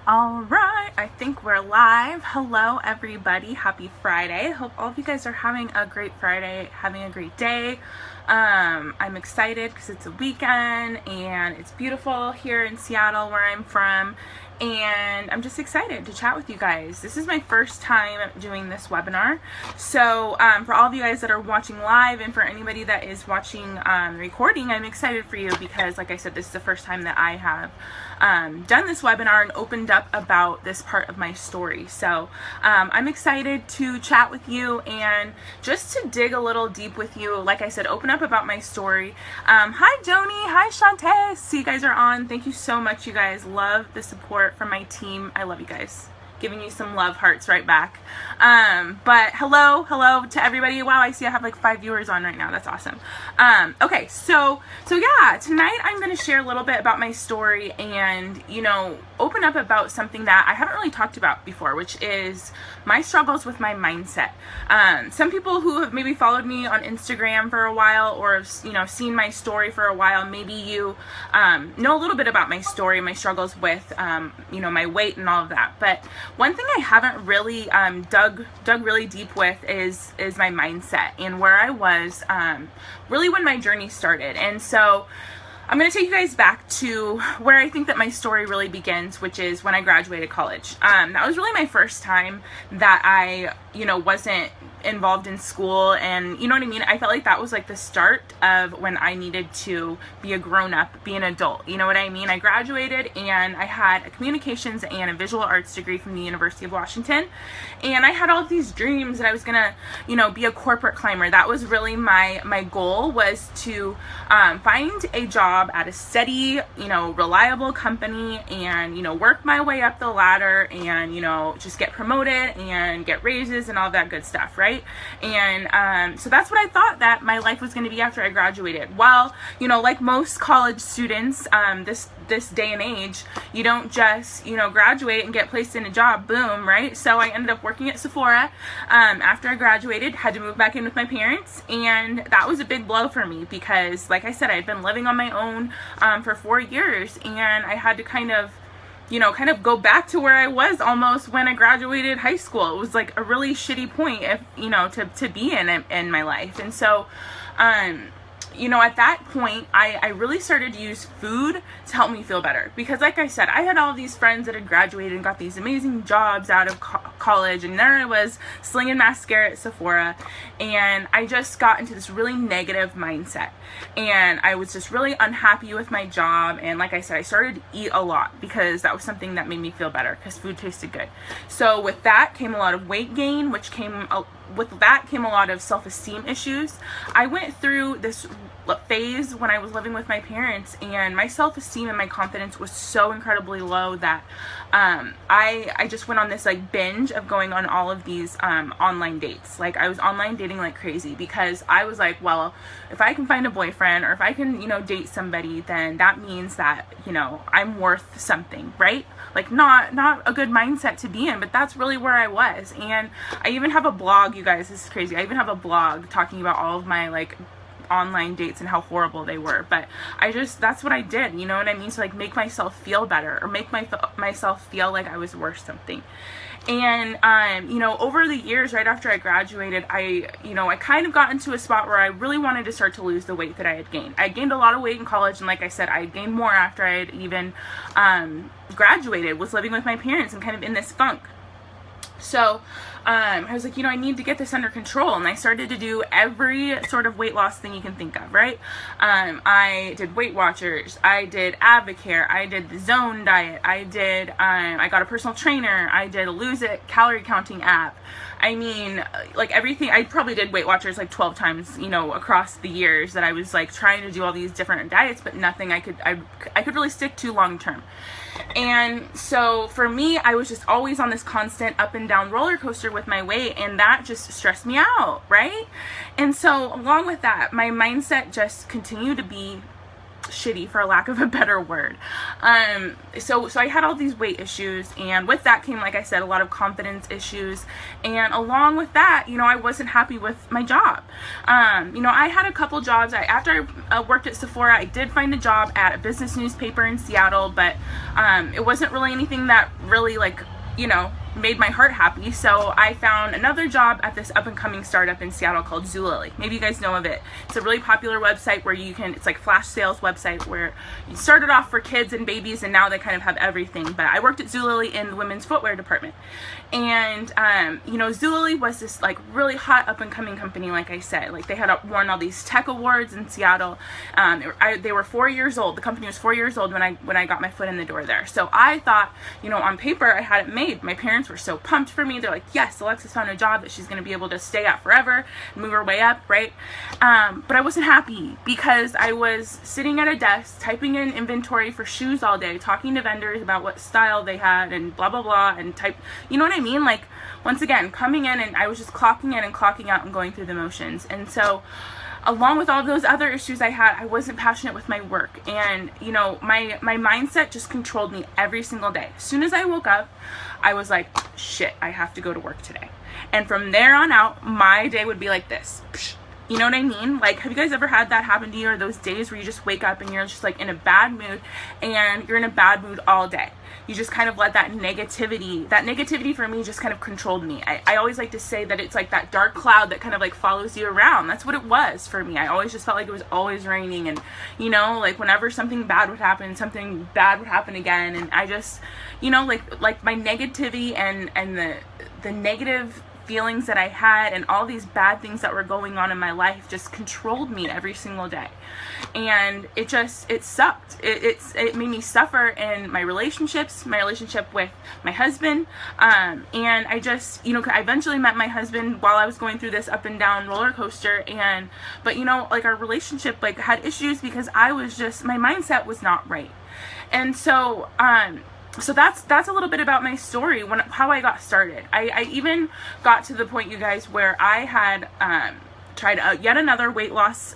All right, I think we're live. Hello, everybody. Happy Friday. Hope all of you guys are having a great Friday, having a great day. I'm excited because it's a weekend and it's beautiful here in Seattle where I'm from. And I'm just excited to chat with you guys. This is my first time doing this webinar. So for all of you guys that are watching live and for anybody that is watching recording, I'm excited for you because, like I said, this is the first time that I have done this webinar and opened up about this part of my story. So I'm excited to chat with you and just to dig a little deep with you. Like I said, open up about my story. Hi, Joni. Hi, Shantae. See you guys are on. Thank you so much, you guys. Love the support from my team. I love you guys. Giving you some love hearts right back. But hello to everybody. Wow, I see I have like 5 viewers on right now. That's awesome. Okay, so yeah, tonight I'm going to share a little bit about my story and, open up about something that I haven't really talked about before, which is my struggles with my mindset. Some people who have maybe followed me on Instagram for a while or have, seen my story for a while, maybe you know a little bit about my story, my struggles with, my weight and all of that. But one thing I haven't really dug really deep with is my mindset and where I was really when my journey started. And so I'm going to take you guys back to where I think that my story really begins, which is when I graduated college. That was really my first time that I, wasn't involved in school, and you know what I mean? I felt like that was like the start of when I needed to be a grown-up, be an adult. You know what I mean? I graduated and I had a communications and a visual arts degree from the University of Washington, and I had all of these dreams that I was gonna, be a corporate climber. That was really my goal, was to find a job at a steady, reliable company and, work my way up the ladder and, just get promoted and get raises and all that good stuff, right? And so that's what I thought that my life was going to be after I graduated. Well, like most college students, this day and age, you don't just, graduate and get placed in a job, boom, right? So I ended up working at Sephora after I graduated, had to move back in with my parents, and that was a big blow for me because, like I said, I had been living on my own for 4 years, and I had to kind of go back to where I was almost when I graduated high school. It was like a really shitty point, to be in my life. And so, at that point, I really started to use food to help me feel better. Because like I said, I had all these friends that had graduated and got these amazing jobs out of college, and there I was slinging mascara at Sephora, and I just got into this really negative mindset. And I was just really unhappy with my job, and like I said, I started to eat a lot because that was something that made me feel better, because food tasted good. So with that came a lot of weight gain, with that came a lot of self-esteem issues. I went through this phase when I was living with my parents, and my self-esteem and my confidence was so incredibly low that I just went on this like binge of going on all of these online dates. Like, I was online dating like crazy because I was like, well, if I can find a boyfriend or if I can date somebody, then that means that I'm worth something, right? Like, not a good mindset to be in, but that's really where I was. And I even have a blog, you guys, this is crazy. I even have a blog talking about all of my like online dates and how horrible they were. But that's what I did, you know what I mean? To like make myself feel better, or make myself feel like I was worth something. And over the years, right after I graduated, I kind of got into a spot where I really wanted to start to lose the weight that I had gained. I gained a lot of weight in college, and like I said, I gained more after I had even graduated, was living with my parents and kind of in this funk. So I was like, I need to get this under control, and I started to do every sort of weight loss thing you can think of, right? I did Weight Watchers, I did Advocare, I did the Zone diet, I got a personal trainer, I did a Lose It calorie counting app. I mean, like everything. I probably did Weight Watchers like 12 times, across the years that I was like trying to do all these different diets, but nothing I could really stick to long term. And so for me, I was just always on this constant up and down roller coaster with my weight, and that just stressed me out, right? And so along with that, my mindset just continued to be shitty, for lack of a better word. So I had all these weight issues, and with that came, like I said, a lot of confidence issues. And along with that, I wasn't happy with my job. I had a couple jobs. After I worked at Sephora, I did find a job at a business newspaper in Seattle, but it wasn't really anything that really made my heart happy. So I found another job at this up-and-coming startup in Seattle called Zulily. Maybe you guys know of it. It's a really popular website where it's like flash sales website where you started off for kids and babies, and now they kind of have everything. But I worked at Zulily in the women's footwear department. And, Zulily was this like really hot up-and-coming company, like I said. Like they had won all these tech awards in Seattle. They were 4 years old. The company was 4 years old when I got my foot in the door there. So I thought, on paper, I had it made. My parents were so pumped for me. They're like, yes, Alexis found a job that she's going to be able to stay at forever and move her way up, right? But I wasn't happy because I was sitting at a desk typing in inventory for shoes all day, talking to vendors about what style they had and blah blah blah, and you know what I mean? Like, once again, coming in, and I was just clocking in and clocking out and going through the motions. And so along with all those other issues I had, I wasn't passionate with my work. And, my mindset just controlled me every single day. As soon as I woke up, I was like, shit, I have to go to work today. And from there on out, my day would be like this. You know what I mean? Like, have you guys ever had that happen to you, or those days where you just wake up and you're just like in a bad mood, and you're in a bad mood all day? You just kind of let that negativity for me just kind of controlled me. I always like to say that it's like that dark cloud that kind of like follows you around. That's what it was for me. I always just felt like it was always raining, and like whenever something bad would happen, something bad would happen again. And I just, like my negativity and the negative feelings that I had and all these bad things that were going on in my life just controlled me every single day. And it sucked. It made me suffer in my relationships, my relationship with my husband. And I just, I eventually met my husband while I was going through this up and down roller coaster. But our relationship had issues because my mindset was not right. And so that's a little bit about my story, how I got started. I even got to the point, you guys, where I had tried yet another weight loss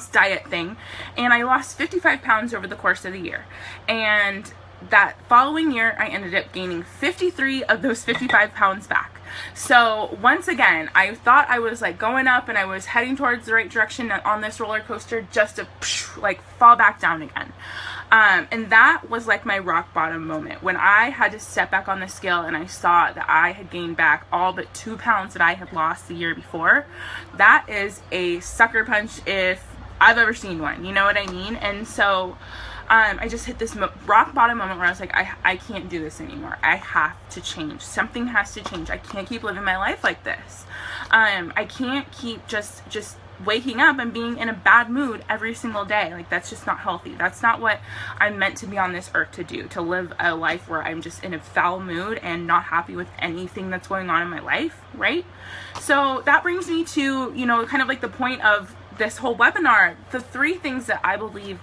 diet thing, and I lost 55 pounds over the course of the year. And that following year, I ended up gaining 53 of those 55 pounds back. So once again, I thought I was like going up and I was heading towards the right direction on this roller coaster, just to fall back down again. And that was like my rock bottom moment, when I had to step back on the scale and I saw that I had gained back all but 2 pounds that I had lost the year before. That is a sucker punch if I've ever seen one, you know what I mean? And so I just hit this rock bottom moment where I was like, I can't do this anymore. I have to change. Something has to change. I can't keep living my life like this. I can't keep just waking up and being in a bad mood every single day. Like, that's just not healthy. That's not what I'm meant to be on this earth to do, to live a life where I'm just in a foul mood and not happy with anything that's going on in my life, right? So that brings me to, kind of like the point of this whole webinar, the 3 things that I believe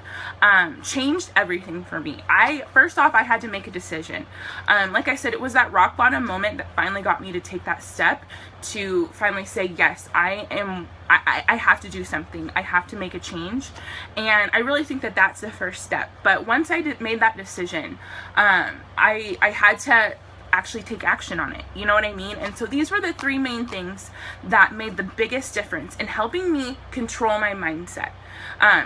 changed everything for me. First off, I had to make a decision. Like I said, it was that rock bottom moment that finally got me to take that step to finally say, yes, I have to do something. I have to make a change. And I really think that that's the first step. But once I made that decision, I had to actually take action on it. You know what I mean? And so these were the 3 main things that made the biggest difference in helping me control my mindset.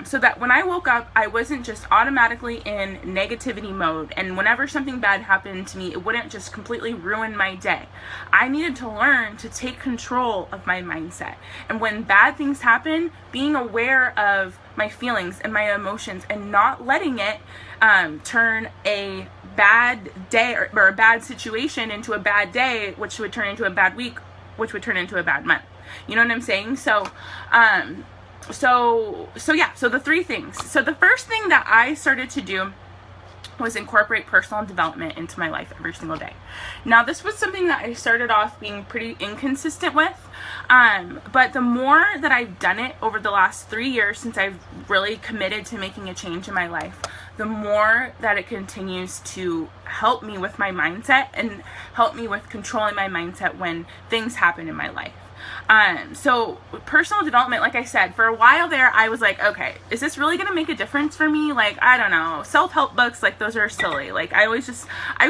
So that when I woke up, I wasn't just automatically in negativity mode, and whenever something bad happened to me, it wouldn't just completely ruin my day. I needed to learn to take control of my mindset. And when bad things happen, being aware of my feelings and my emotions and not letting it turn a bad day or a bad situation into a bad day, which would turn into a bad week, which would turn into a bad month. You know what I'm saying? So the 3 things. So the first thing that I started to do was incorporate personal development into my life every single day. Now, this was something that I started off being pretty inconsistent with, but the more that I've done it over the last 3 years since I've really committed to making a change in my life, the more that it continues to help me with my mindset and help me with controlling my mindset when things happen in my life. So personal development, like I said, for a while there, I was like, okay, is this really going to make a difference for me? Like, I don't know, self-help books, like those are silly. Like I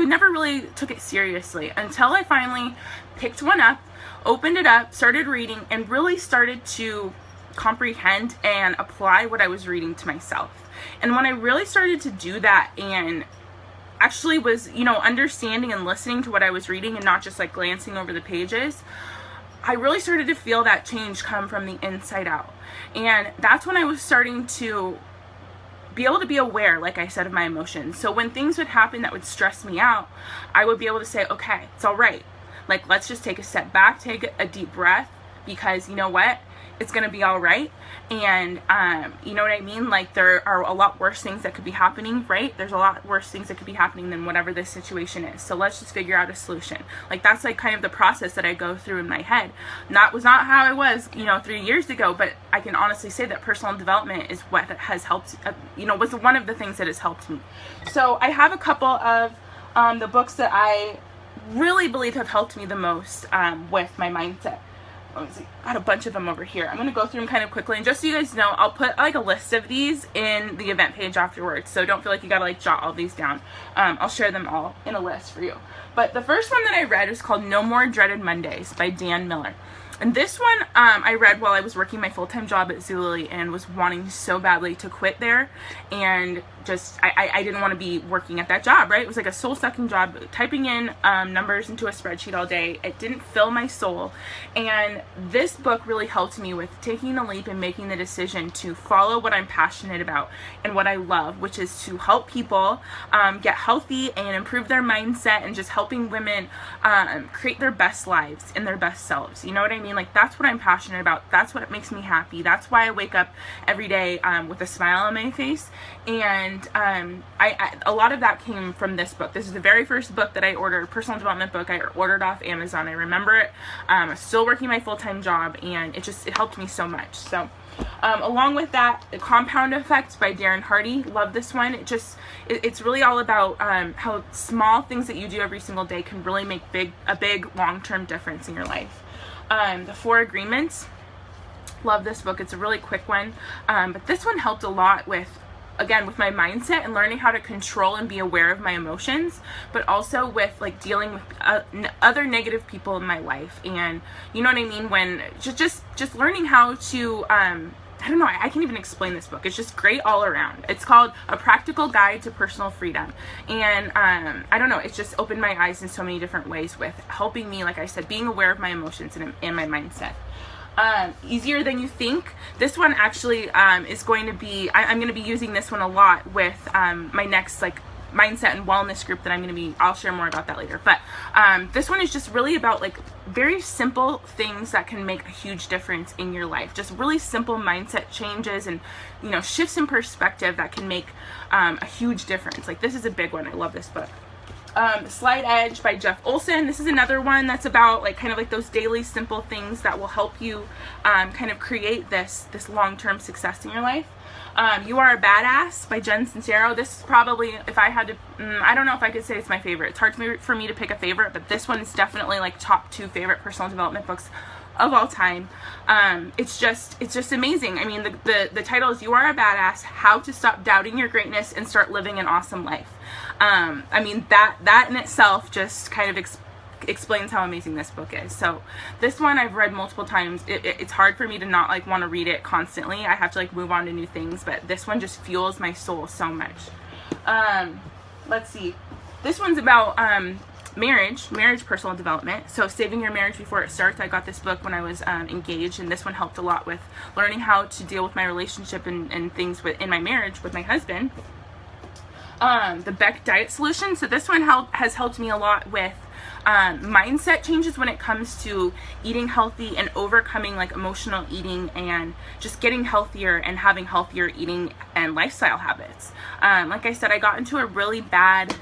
never really took it seriously until I finally picked one up, opened it up, started reading, and really started to comprehend and apply what I was reading to myself. And when I really started to do that and actually was, understanding and listening to what I was reading and not just like glancing over the pages, I really started to feel that change come from the inside out. And that's when I was starting to be able to be aware, like I said, of my emotions. So when things would happen that would stress me out, I would be able to say, okay, it's all right. Like, let's just take a step back, take a deep breath, because you know what? It's going to be all right. And, you know what I mean? Like, there are a lot worse things that could be happening, right? There's a lot worse things that could be happening than whatever this situation is. So let's just figure out a solution. Like, that's like kind of the process that I go through in my head. Was not how I was, 3 years ago, but I can honestly say that personal development is what has helped, was one of the things that has helped me. So I have a couple of the books that I really believe have helped me the most with my mindset. Let me see. I had a bunch of them over here. I'm going to go through them kind of quickly, and just so you guys know, I'll put like a list of these in the event page afterwards, so don't feel like you gotta like jot all these down. I'll share them all in a list for you. But the first one that I read is called No More Dreaded Mondays by Dan Miller. And this one I read while I was working my full-time job at Zulily and was wanting so badly to quit there, and just I didn't want to be working at that job, right? It was like a soul-sucking job, typing in numbers into a spreadsheet all day. It didn't fill my soul, and this book really helped me with taking the leap and making the decision to follow what I'm passionate about and what I love, which is to help people get healthy and improve their mindset, and just helping women create their best lives and their best selves. You know what I mean? Like, that's what I'm passionate about. That's what makes me happy. That's why I wake up every day with a smile on my face. And a lot of that came from this book. This is the very first book that I ordered, personal development book. I ordered off Amazon. I remember it. I was still working my full-time job, and it helped me so much. So along with that, The Compound Effect by Darren Hardy. Love this one. It's really all about how small things that you do every single day can really make a big long-term difference in your life. The 4 Agreements. Love this book. It's a really quick one. But this one helped a lot with my mindset and learning how to control and be aware of my emotions, but also with like dealing with other negative people in my life. And you know what I mean? When just learning how to, I don't know, I can't even explain this book. It's just great all around. It's called A Practical Guide to Personal Freedom. And I don't know, it's just opened my eyes in so many different ways with helping me, like I said, being aware of my emotions and my mindset. Easier Than You Think. This one actually is going to be, I'm going to be using this one a lot with my next like mindset and wellness group that I'll share more about that later. But this one is just really about like very simple things that can make a huge difference in your life. Just really simple mindset changes and shifts in perspective that can make a huge difference. Like, this is a big one. I love this book. Slight Edge by Jeff Olson. This is another one that's about like kind of like those daily simple things that will help you kind of create this long-term success in your life. You Are a Badass by Jen Sincero. This is probably, if I had to, I don't know if I could say it's my favorite. It's hard for me to pick a favorite, but this one is definitely like top 2 favorite personal development books of all time. It's just amazing. I mean, the title is You Are a Badass: How to Stop Doubting Your Greatness and Start Living an Awesome Life. I mean, that in itself just kind of explains how amazing this book is. So this one I've read multiple times. It's hard for me to not like want to read it constantly. I have to like move on to new things, but this one just fuels my soul so much. Let's see. This one's about marriage personal development. So Saving Your Marriage Before It Starts. I got this book when I was engaged, and this one helped a lot with learning how to deal with my relationship and things in my marriage with my husband. The Beck Diet Solution. So this one has helped me a lot with mindset changes when it comes to eating healthy and overcoming like emotional eating and just getting healthier and having healthier eating and lifestyle habits. Like I said, I got into a really bad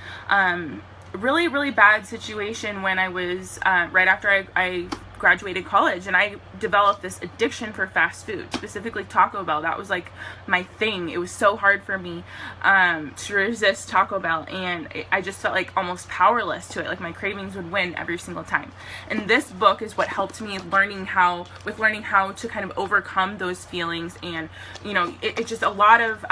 really bad situation when I was right after I graduated college, and I developed this addiction for fast food, specifically Taco Bell. That was like my thing. It was so hard for me to resist Taco Bell, and I just felt like almost powerless to it. Like my cravings would win every single time. And this book is what helped me learning how to kind of overcome those feelings. And it's just a lot of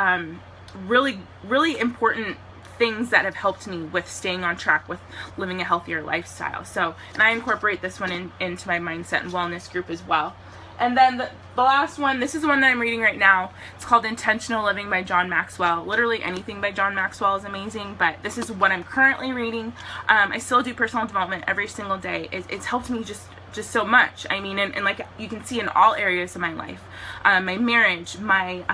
really, really important things that have helped me with staying on track with living a healthier lifestyle. So, and I incorporate this one into my mindset and wellness group as well. And then the last one, this is the one that I'm reading right now. It's called Intentional Living by John Maxwell. Literally anything by John Maxwell is amazing, but this is what I'm currently reading. I still do personal development every single day. It's helped me just so much. I mean, and like you can see in all areas of my life, my marriage, my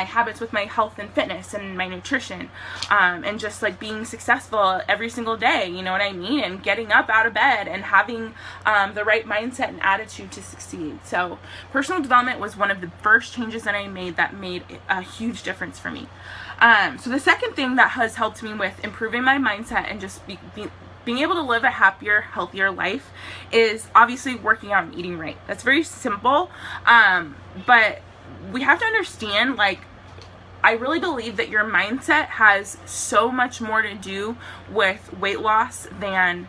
habits with my health and fitness and my nutrition, and just like being successful every single day, you know what I mean? And getting up out of bed and having the right mindset and attitude to succeed. So personal development was one of the first changes that I made that made a huge difference for me. So the second thing that has helped me with improving my mindset and just being able to live a happier, healthier life is obviously working out and eating right. That's very simple, but we have to understand, like, I really believe that your mindset has so much more to do with weight loss than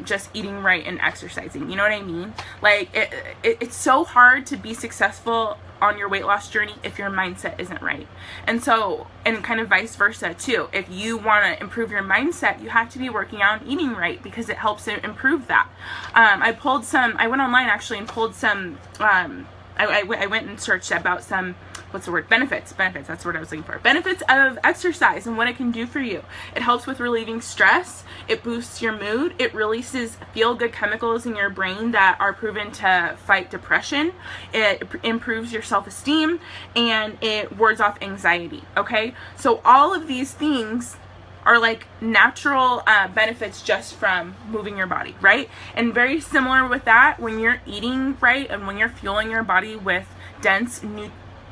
just eating right and exercising. You know what I mean? Like, it's so hard to be successful on your weight loss journey if your mindset isn't right. And so, and kind of vice versa too. If you want to improve your mindset, you have to be working out and eating right because it helps to improve that. I went online actually and pulled some, I went and searched about some, benefits, that's what I was looking for. Benefits of exercise and what it can do for you. It helps with relieving stress. It boosts your mood. It releases feel-good chemicals in your brain that are proven to fight depression. It improves your self-esteem, and it wards off anxiety, okay? So all of these things are like natural benefits just from moving your body, right? And very similar with that, when you're eating right and when you're fueling your body with dense,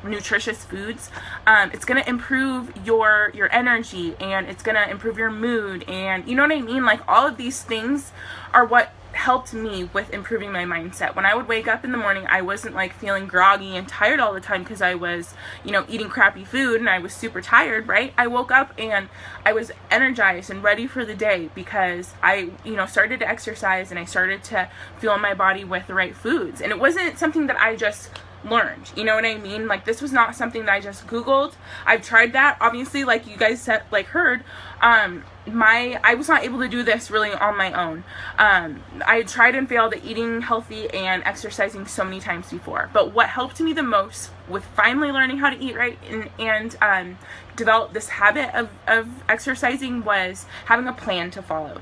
nutritious foods, it's going to improve your energy, and it's going to improve your mood, and you know what I mean? Like, all of these things are what helped me with improving my mindset. When I would wake up in the morning, I wasn't like feeling groggy and tired all the time because I was, eating crappy food and I was super tired, right? I woke up and I was energized and ready for the day because I, started to exercise and I started to fuel my body with the right foods. And it wasn't something that I just learned, you know what I mean? Like, this was not something that I just Googled. I've tried that, obviously, like you guys said, like heard, I was not able to do this really on my own. I tried and failed at eating healthy and exercising so many times before, but what helped me the most with finally learning how to eat right and develop this habit of exercising was having a plan to follow.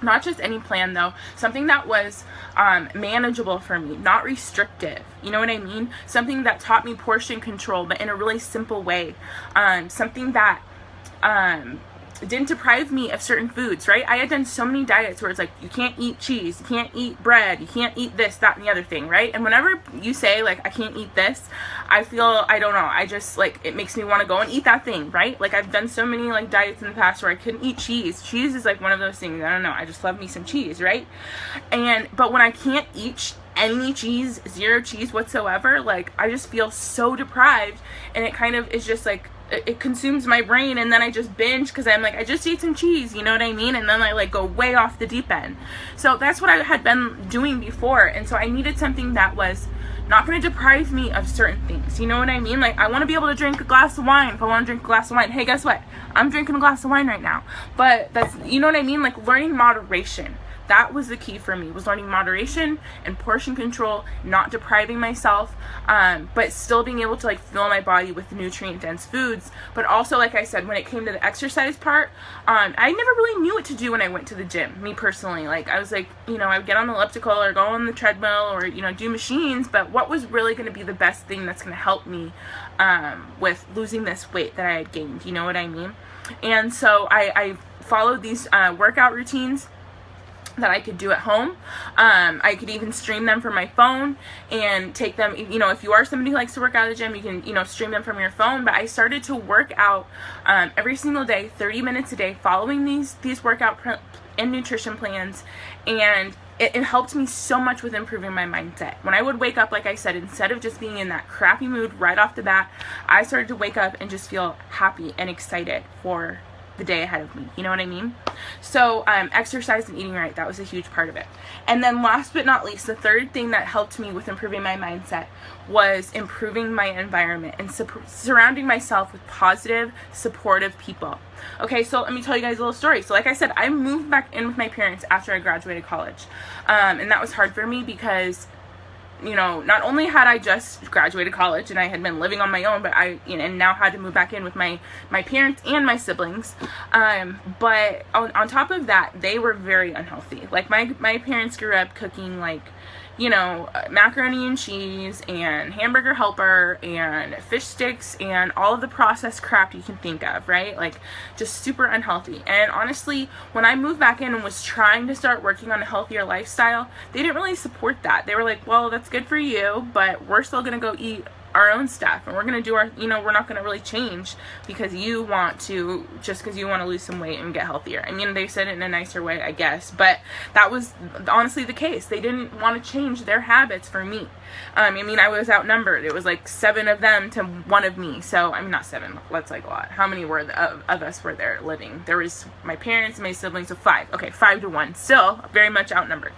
Not just any plan though, something that was manageable for me, not restrictive, you know what I mean? Something that taught me portion control, but in a really simple way. Something that didn't deprive me of certain foods, right? I had done so many diets where it's like, you can't eat cheese, you can't eat bread, you can't eat this, that, and the other thing, right? And whenever you say, like, I can't eat this, I feel, I don't know, I just, like, it makes me want to go and eat that thing, right? Like, I've done so many, like, diets in the past where I couldn't eat cheese. Cheese is, like, one of those things, I don't know, I just love me some cheese, right? But when I can't eat any cheese, zero cheese whatsoever, like, I just feel so deprived, and it kind of is just, like, it consumes my brain, and then I just binge because I'm like, I just ate some cheese, you know what I mean? And then I like go way off the deep end. So that's what I had been doing before, and so I needed something that was not going to deprive me of certain things, you know what I mean? Like, I want to be able to drink a glass of wine if I want to drink a glass of wine. Hey, guess what? I'm drinking a glass of wine right now. But that's, you know what I mean? Like, learning moderation. That was the key for me, was learning moderation and portion control, not depriving myself, but still being able to, like, fill my body with nutrient-dense foods. But also, like I said, when it came to the exercise part, I never really knew what to do when I went to the gym, me personally. Like, I was like, I would get on the elliptical or go on the treadmill or, do machines, but what was really going to be the best thing that's going to help me with losing this weight that I had gained, you know what I mean? And so I followed these workout routines that I could do at home. I could even stream them from my phone and take them, if you are somebody who likes to work out at the gym, you can, stream them from your phone. But I started to work out every single day, 30 minutes a day, following these workout and nutrition plans. And it helped me so much with improving my mindset. When I would wake up, like I said, instead of just being in that crappy mood right off the bat, I started to wake up and just feel happy and excited for the day ahead of me. You know what I mean? So exercise and eating right, that was a huge part of it. And then last but not least, the third thing that helped me with improving my mindset was improving my environment and surrounding myself with positive, supportive people. Okay, so let me tell you guys a little story. So like I said, I moved back in with my parents after I graduated college. And that was hard for me because, you know, not only had I just graduated college and I had been living on my own, but I, you know, and now had to move back in with my parents and my siblings. But on top of that, they were very unhealthy. Like my parents grew up cooking like, you know, macaroni and cheese and Hamburger Helper and fish sticks and all of the processed crap you can think of, right? Like just super unhealthy. And honestly, when I moved back in and was trying to start working on a healthier lifestyle, they didn't really support that. They were like, well, that's good for you, but we're still going to go eat our own stuff and we're going to do our, you know, we're not going to really change because you want to, just because you want to lose some weight and get healthier. I mean, they said it in a nicer way, I guess, but that was honestly the case. They didn't want to change their habits for me. I mean, I was outnumbered. It was like 7 of them to 1 of me. So, I mean, not 7, that's like a lot. How many were of us were there living? There was my parents, my siblings, so 5. Okay, 5 to 1. Still very much outnumbered.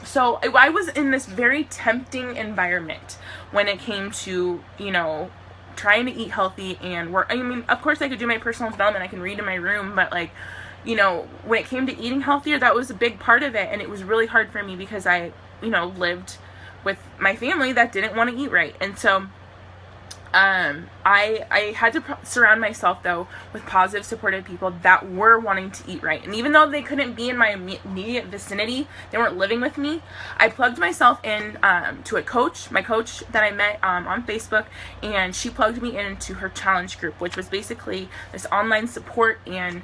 So I was in this very tempting environment when it came to, you know, trying to eat healthy and work. I mean, of course I could do my personal development. I can read in my room, but like, you know, when it came to eating healthier, that was a big part of it. And it was really hard for me because I, you know, lived with my family that didn't want to eat right. And so I had to surround myself though with positive, supportive people that were wanting to eat right. And even though they couldn't be in my immediate vicinity, they weren't living with me, I plugged myself in to a coach, my coach that I met on Facebook, and she plugged me into her challenge group, which was basically this online support and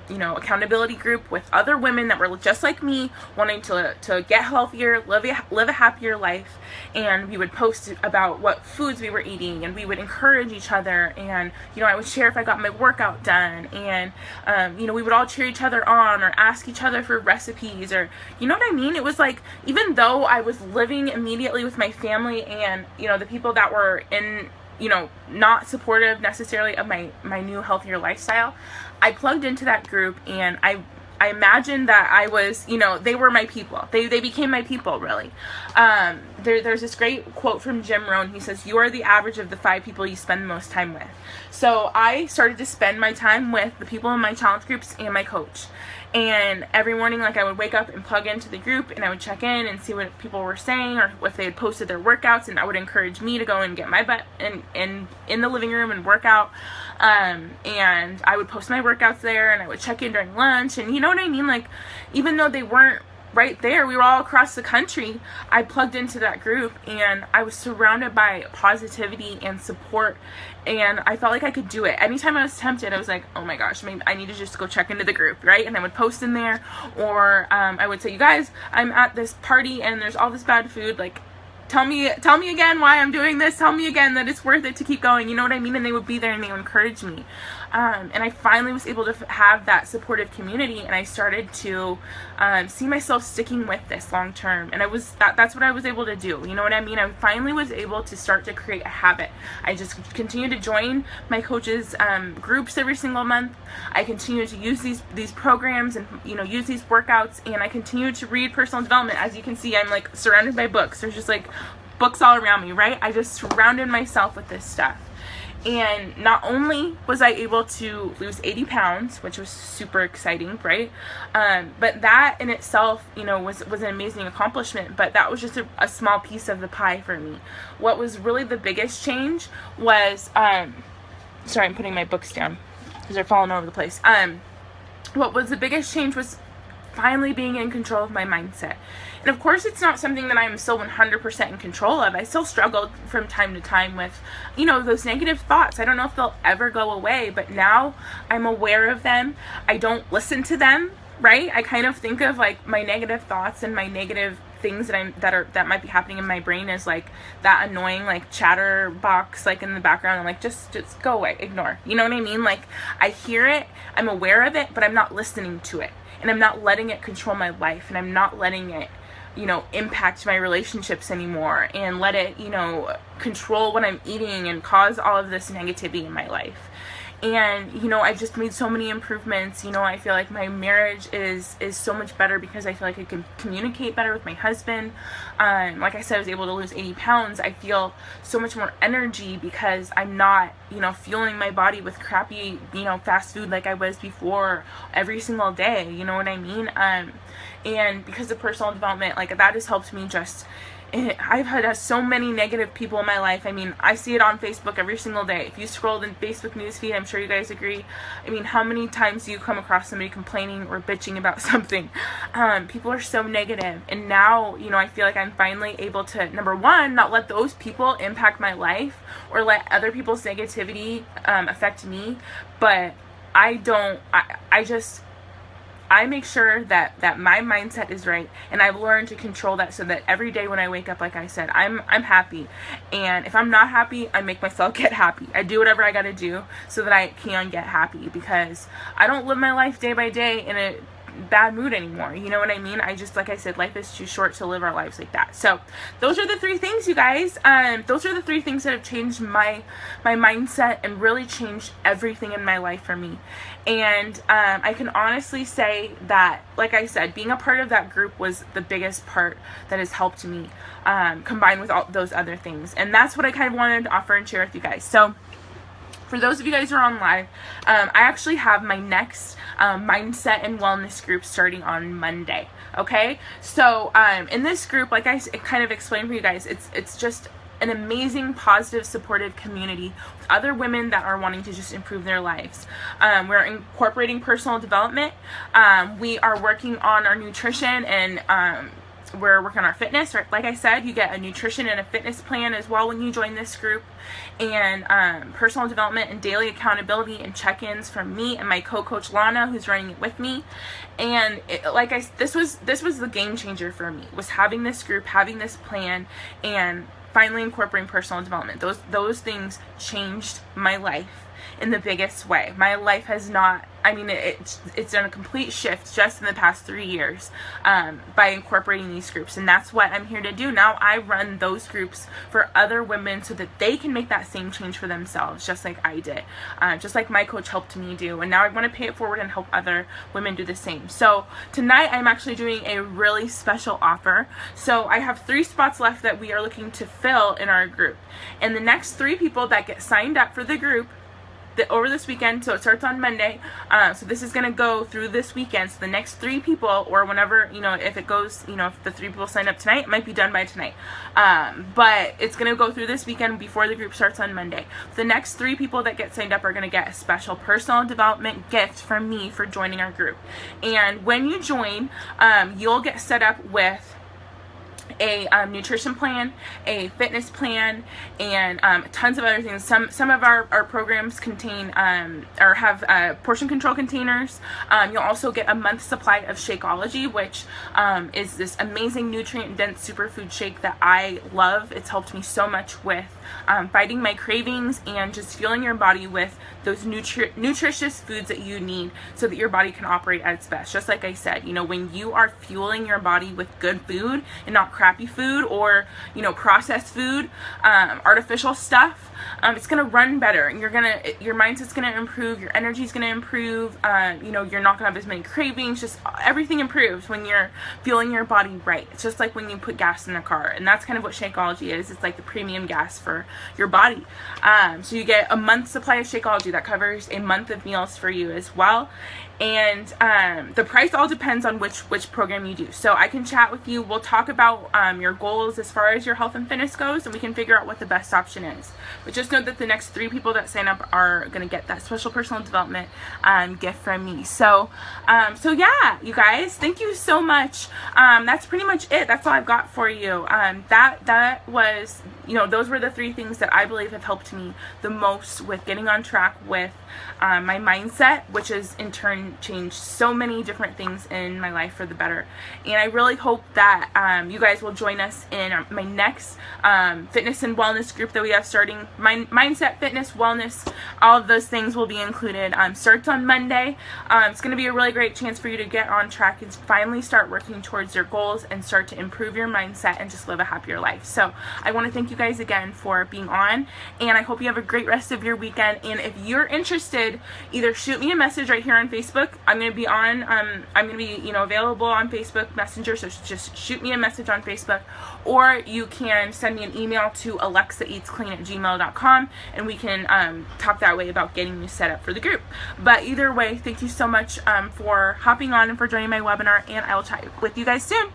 you know, accountability group with other women that were just like me, wanting to get healthier, live a happier life. And we would post about what foods we were eating, and we would encourage each other, and you know, I would share if I got my workout done, and you know, we would all cheer each other on or ask each other for recipes, or you know what I mean? It was like, even though I was living immediately with my family and, you know, the people that were in, you know, not supportive necessarily of my new healthier lifestyle, I plugged into that group, and I imagined that I was, you know, they were my people. They became my people, really. There's this great quote from Jim Rohn. He says, "You are the average of the 5 people you spend the most time with." So I started to spend my time with the people in my challenge groups and my coach. And every morning, like, I would wake up and plug into the group, and I would check in and see what people were saying, or if they had posted their workouts, and I would encourage me to go and get my butt in the living room and work out. And I would post my workouts there, and I would check in during lunch, and you know what I mean? Like, even though they weren't right there, we were all across the country, I plugged into that group, and I was surrounded by positivity and support, and I felt like I could do it. Anytime I was tempted, I was like, oh my gosh, maybe I need to just go check into the group, right? And I would post in there, or I would say, you guys, I'm at this party and there's all this bad food, like, tell me again why I'm doing this, tell me again that it's worth it to keep going, you know what I mean? And they would be there and they would encourage me. And I finally was able to have that supportive community, and I started to see myself sticking with this long term. And that's what I was able to do. You know what I mean? I finally was able to start to create a habit. I just continued to join my coach's groups every single month. I continued to use these programs and, you know, use these workouts, and I continued to read personal development. As you can see, I'm like surrounded by books. There's just like books all around me, right? I just surrounded myself with this stuff. And not only was I able to lose 80 pounds, which was super exciting, right? But that in itself, you know, was an amazing accomplishment. But that was just a small piece of the pie for me. What was really the biggest change was, sorry, I'm putting my books down because they're falling all over the place. What was the biggest change was finally being in control of my mindset. And of course, it's not something that I'm still 100% in control of. I still struggled from time to time with, you know, those negative thoughts. I don't know if they'll ever go away, but now I'm aware of them. I don't listen to them, right? I kind of think of like my negative thoughts and my negative things that might be happening in my brain as like that annoying like chatter box like in the background, and like just go away, ignore. You know what I mean? Like, I hear it, I'm aware of it, but I'm not listening to it. and I'm not letting it control my life, and I'm not letting it, you know, impact my relationships anymore, and let it, you know, control what I'm eating and cause all of this negativity in my life. And, you know, I've just made so many improvements. You know, I feel like my marriage is so much better because I feel like I can communicate better with my husband. Like I said, I was able to lose 80 pounds. I feel so much more energy because I'm not, you know, fueling my body with crappy, you know, fast food like I was before every single day. You know what I mean? And because of personal development, like, that has helped me just... I've had so many negative people in my life. I mean, I see it on Facebook every single day. If you scroll the Facebook newsfeed, I'm sure you guys agree. I mean, how many times do you come across somebody complaining or bitching about something? People are so negative. And now, you know, I feel like I'm finally able to, number one, not let those people impact my life or let other people's negativity affect me. But I make sure that my mindset is right, and I've learned to control that so that every day when I wake up, like I said, I'm happy. And if I'm not happy, I make myself get happy. I do whatever I gotta do so that I can get happy, because I don't live my life day by day in a bad mood anymore. You know what I mean? I just, like I said, life is too short to live our lives like that. So those are the three things, you guys. Those are the three things that have changed my mindset and really changed everything in my life for me. And I can honestly say that, like I said, being a part of that group was the biggest part that has helped me, combined with all those other things. And that's what I kind of wanted to offer and share with you guys. So for those of you guys who are on live, I actually have my next mindset and wellness group starting on Monday. Okay, so in this group, like I kind of explained for you guys, it's just an amazing, positive, supportive community with other women that are wanting to just improve their lives. We're incorporating personal development. We are working on our nutrition, and we're working on our fitness. Like I said, you get a nutrition and a fitness plan as well when you join this group, and personal development and daily accountability and check-ins from me and my co-coach Lana, who's running it with me. And this was the game changer for me, was having this group, having this plan, and finally incorporating personal development. Those things changed my life in the biggest way. My life has not, I mean, it's done a complete shift just in the past 3 years by incorporating these groups. And that's what I'm here to do. Now I run those groups for other women so that they can make that same change for themselves, just like I did, just like my coach helped me do. And now I want to pay it forward and help other women do the same. So tonight I'm actually doing a really special offer. So I have 3 spots left that we are looking to fill in our group. And the next 3 people that get signed up for the group over this weekend, so it starts on Monday, so this is going to go through this weekend. So the next 3 people, or whenever, you know, if it goes, you know, if the 3 people sign up tonight, it might be done by tonight, but it's going to go through this weekend before the group starts on Monday. The next 3 people that get signed up are going to get a special personal development gift from me for joining our group. And when you join, you'll get set up with a nutrition plan, a fitness plan, and tons of other things. Some of our programs contain or have portion control containers. You'll also get a month's supply of Shakeology, which is this amazing nutrient-dense superfood shake that I love. It's helped me so much with fighting my cravings and just fueling your body with those nutritious foods that you need so that your body can operate at its best. Just like I said, you know, when you are fueling your body with good food and not crappy food or, you know, processed food, artificial stuff, it's gonna run better, and your mindset's gonna improve, your energy's gonna improve, you know, you're not gonna have as many cravings, just everything improves when you're fueling your body right. It's just like when you put gas in a car, and that's kind of what Shakeology is. It's like the premium gas for your body. So you get a month's supply of Shakeology that covers a month of meals for you as well. And the price all depends on which program you do. So I can chat with you. We'll talk about your goals as far as your health and fitness goes, and we can figure out what the best option is. But just know that the next 3 people that sign up are going to get that special personal development gift from me. So yeah, you guys, thank you so much. That's pretty much it. That's all I've got for you. That was, you know, those were the 3 things that I believe have helped me the most with getting on track with my mindset, which has in turn and change so many different things in my life for the better. And I really hope that you guys will join us in my next fitness and wellness group that we have starting. Mindset, fitness, wellness, all of those things will be included. Starts on Monday. It's going to be a really great chance for you to get on track and finally start working towards your goals and start to improve your mindset and just live a happier life. So I want to thank you guys again for being on, and I hope you have a great rest of your weekend. And if you're interested, either shoot me a message right here on Facebook. I'm going to be on, I'm going to be, available on Facebook Messenger, so just shoot me a message on Facebook, or you can send me an email to alexaeatsclean@gmail.com, and we can talk that way about getting you set up for the group. But either way, thank you so much for hopping on and for joining my webinar, and I will chat with you guys soon.